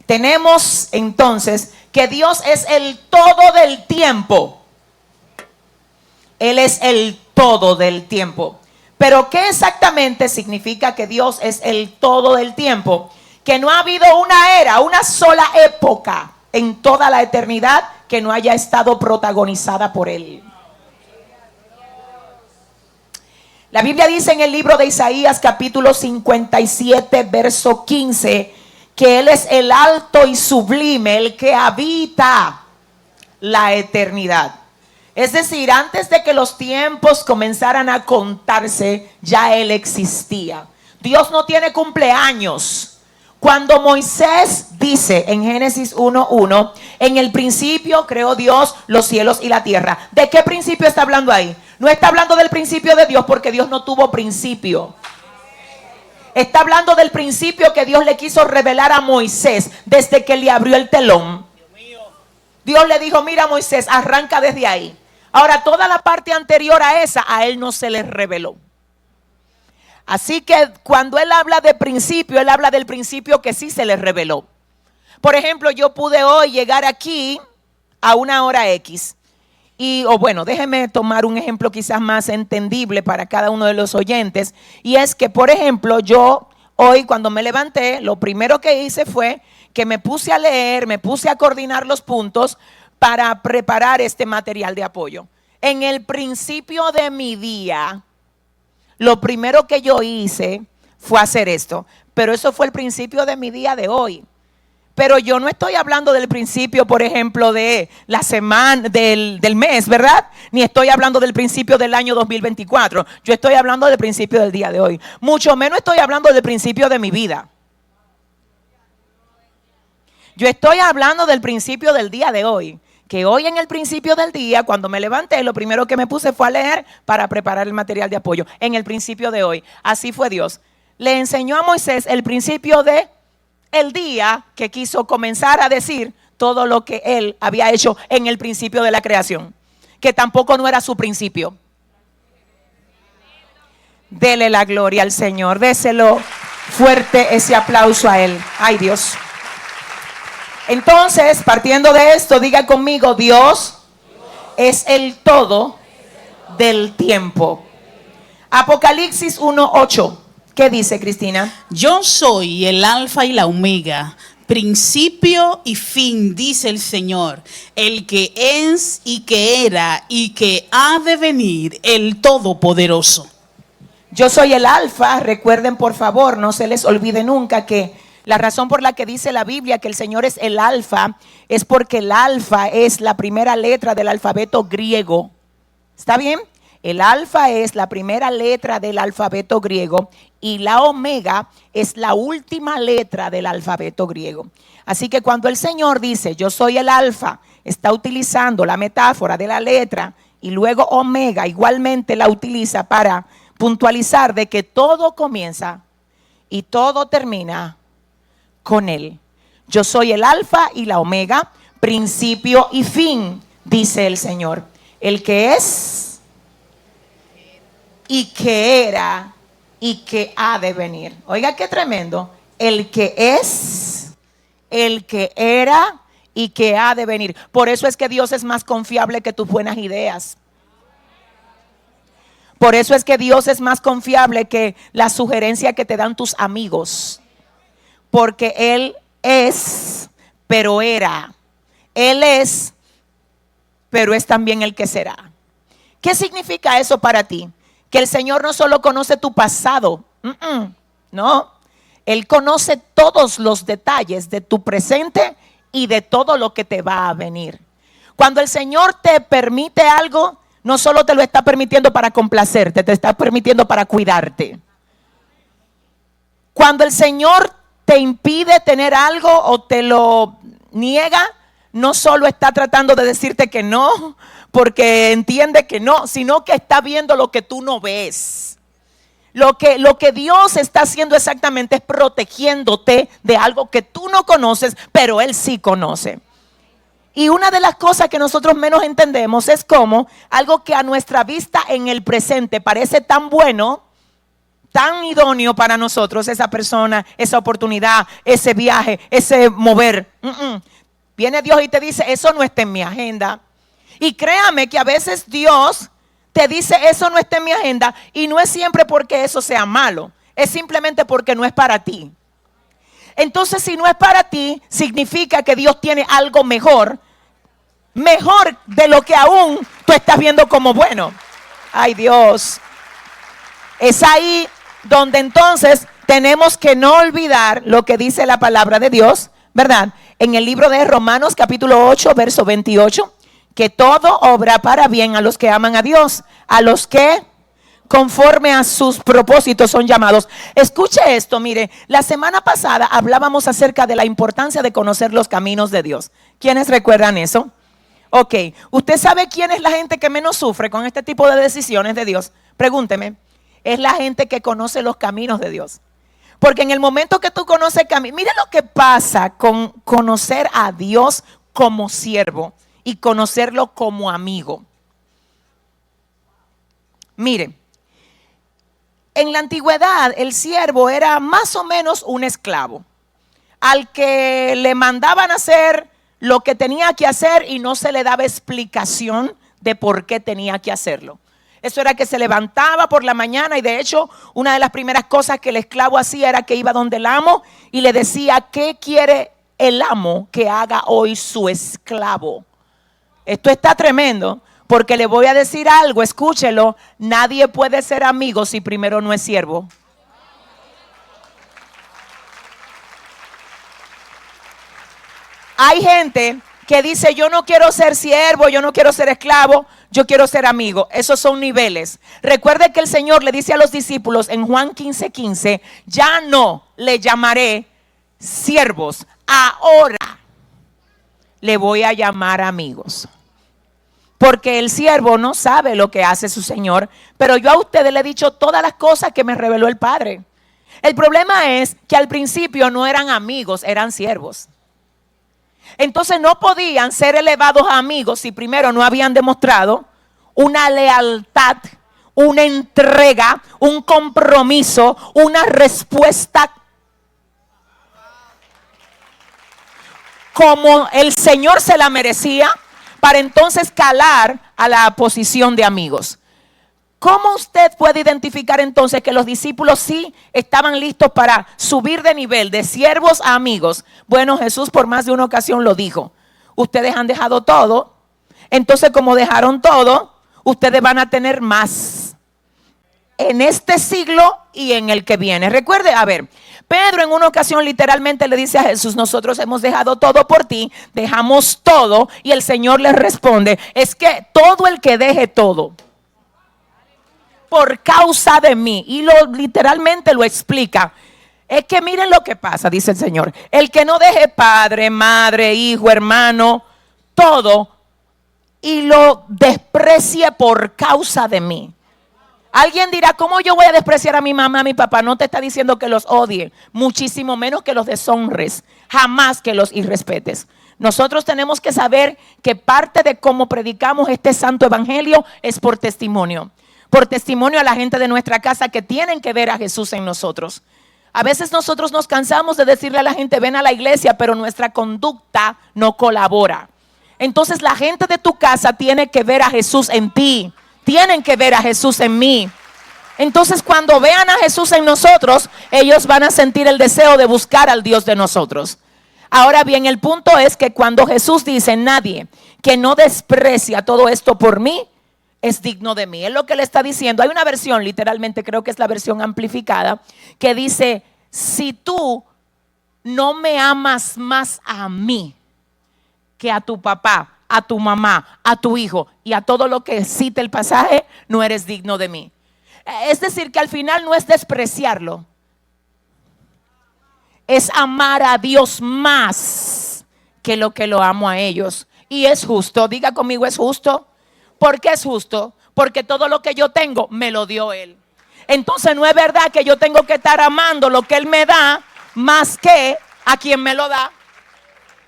tenemos entonces que Dios es el todo del tiempo. Él es el todo del tiempo. Pero ¿qué exactamente significa que Dios es el todo del tiempo? Que no ha habido una era, una sola época en toda la eternidad que no haya estado protagonizada por Él. La Biblia dice en el libro de Isaías capítulo 57 verso 15 que Él es el alto y sublime, el que habita la eternidad. Es decir, antes de que los tiempos comenzaran a contarse, ya Él existía. Dios no tiene cumpleaños. Cuando Moisés dice en Génesis 1:1, en el principio creó Dios los cielos y la tierra. ¿De qué principio está hablando ahí? No está hablando del principio de Dios, porque Dios no tuvo principio. Está hablando del principio que Dios le quiso revelar a Moisés desde que le abrió el telón. Dios le dijo, mira Moisés, arranca desde ahí. Ahora toda la parte anterior a esa, a él no se le reveló. Así que cuando él habla de principio, él habla del principio que sí se le reveló. Por ejemplo, yo pude hoy llegar aquí a una hora X. Déjeme tomar un ejemplo quizás más entendible para cada uno de los oyentes. Y es que, por ejemplo, yo hoy cuando me levanté, lo primero que hice fue que me puse a leer, me puse a coordinar los puntos para preparar este material de apoyo. En el principio de mi día, lo primero que yo hice fue hacer esto. Pero eso fue el principio de mi día de hoy. Pero yo no estoy hablando del principio, por ejemplo, de la semana, del mes, ¿verdad? Ni estoy hablando del principio del año 2024. Yo estoy hablando del principio del día de hoy. Mucho menos estoy hablando del principio de mi vida. Yo estoy hablando del principio del día de hoy. Que hoy en el principio del día, cuando me levanté, lo primero que me puse fue a leer para preparar el material de apoyo. En el principio de hoy. Así fue Dios. Le enseñó a Moisés el principio de el día que quiso comenzar a decir todo lo que él había hecho en el principio de la creación. Que tampoco no era su principio. Dele la gloria al Señor. Déselo fuerte ese aplauso a Él. Ay, Dios. Entonces, partiendo de esto, diga conmigo, Dios es el todo del tiempo. Apocalipsis 1:8. ¿Qué dice, Cristina? Yo soy el alfa y la omega, principio y fin, dice el Señor, el que es y que era y que ha de venir, el Todopoderoso. Yo soy el alfa. Recuerden, por favor, no se les olvide nunca que la razón por la que dice la Biblia que el Señor es el alfa es porque el alfa es la primera letra del alfabeto griego. ¿Está bien? El alfa es la primera letra del alfabeto griego y la omega es la última letra del alfabeto griego. Así que cuando el Señor dice yo soy el alfa, está utilizando la metáfora de la letra y luego omega igualmente la utiliza para puntualizar de que todo comienza y todo termina con Él. Yo soy el alfa y la omega, principio y fin, dice el Señor. El que es y que era y que ha de venir. Oiga qué tremendo. El que es, el que era y que ha de venir. Por eso es que Dios es más confiable que tus buenas ideas. Por eso es que Dios es más confiable que la sugerencia que te dan tus amigos. Porque Él es, pero era. Él es, pero es también el que será. ¿Qué significa eso para ti? Que el Señor no solo conoce tu pasado. No. Él conoce todos los detalles de tu presente y de todo lo que te va a venir. Cuando el Señor te permite algo, no solo te lo está permitiendo para complacerte, te está permitiendo para cuidarte. Cuando el Señor te impide tener algo o te lo niega, no solo está tratando de decirte que no, porque entiende que no, sino que está viendo lo que tú no ves. Lo que Dios está haciendo exactamente es protegiéndote de algo que tú no conoces, pero Él sí conoce. Y una de las cosas que nosotros menos entendemos es cómo algo que a nuestra vista en el presente parece tan bueno, tan idóneo para nosotros, esa persona, esa oportunidad, ese viaje, ese mover. Viene Dios y te dice, eso no está en mi agenda. Y créame que a veces Dios te dice, eso no está en mi agenda, y no es siempre porque eso sea malo, es simplemente porque no es para ti. Entonces, si no es para ti, significa que Dios tiene algo mejor de lo que aún tú estás viendo como bueno. Ay, Dios. Es ahí donde entonces tenemos que no olvidar lo que dice la palabra de Dios, ¿verdad? En el libro de Romanos capítulo 8, verso 28, que todo obra para bien a los que aman a Dios, a los que conforme a sus propósitos son llamados. Escuche esto, mire, la semana pasada hablábamos acerca de la importancia de conocer los caminos de Dios. ¿Quiénes recuerdan eso? Ok, ¿usted sabe quién es la gente que menos sufre con este tipo de decisiones de Dios? Pregúnteme. Es la gente que conoce los caminos de Dios. Porque en el momento que tú conoces el camino, mire lo que pasa con conocer a Dios como siervo y conocerlo como amigo. Mire, en la antigüedad el siervo era más o menos un esclavo al que le mandaban hacer lo que tenía que hacer y no se le daba explicación de por qué tenía que hacerlo. Eso era que se levantaba por la mañana y de hecho una de las primeras cosas que el esclavo hacía era que iba donde el amo y le decía, ¿qué quiere el amo que haga hoy su esclavo? Esto está tremendo porque le voy a decir algo, escúchelo, nadie puede ser amigo si primero no es siervo. Hay gente que dice, yo no quiero ser siervo, yo no quiero ser esclavo, yo quiero ser amigo. Esos son niveles. Recuerde que el Señor le dice a los discípulos en Juan 15:15, ya no le llamaré siervos, ahora le voy a llamar amigos. Porque el siervo no sabe lo que hace su Señor, pero yo a ustedes le he dicho todas las cosas que me reveló el Padre. El problema es que al principio no eran amigos, eran siervos. Entonces no podían ser elevados a amigos si primero no habían demostrado una lealtad, una entrega, un compromiso, una respuesta como el Señor se la merecía, para entonces calar a la posición de amigos. ¿Cómo usted puede identificar entonces que los discípulos sí estaban listos para subir de nivel de siervos a amigos? Bueno, Jesús por más de una ocasión lo dijo. Ustedes han dejado todo, entonces como dejaron todo, ustedes van a tener más en este siglo y en el que viene. Recuerde, a ver, Pedro en una ocasión literalmente le dice a Jesús, nosotros hemos dejado todo por ti, dejamos todo, y el Señor le responde, es que todo el que deje todo por causa de mí, y literalmente lo explica, es que miren lo que pasa, dice el Señor, el que no deje padre, madre, hijo, hermano, todo, y lo desprecie por causa de mí. Alguien dirá, ¿cómo yo voy a despreciar a mi mamá, a mi papá? No te está diciendo que los odie, muchísimo menos que los deshonres, jamás que los irrespetes. Nosotros tenemos que saber que parte de cómo predicamos este santo evangelio es por testimonio a la gente de nuestra casa que tienen que ver a Jesús en nosotros. A veces nosotros nos cansamos de decirle a la gente, ven a la iglesia, pero nuestra conducta no colabora. Entonces la gente de tu casa tiene que ver a Jesús en ti. Tienen que ver a Jesús en mí. Entonces cuando vean a Jesús en nosotros, ellos van a sentir el deseo de buscar al Dios de nosotros. Ahora bien, el punto es que cuando Jesús dice, nadie que no desprecia todo esto por mí, es digno de mí. Es lo que le está diciendo. Hay una versión, literalmente creo que es la versión amplificada, que dice, si tú no me amas más a mí que a tu papá, a tu mamá, a tu hijo y a todo lo que cita el pasaje, no eres digno de mí. Es decir, que al final no es despreciarlo, es amar a Dios más que lo amo a ellos. Y es justo, diga conmigo, es justo. ¿Por qué es justo? Porque todo lo que yo tengo me lo dio Él. Entonces no es verdad que yo tengo que estar amando lo que Él me da más que a quien me lo da.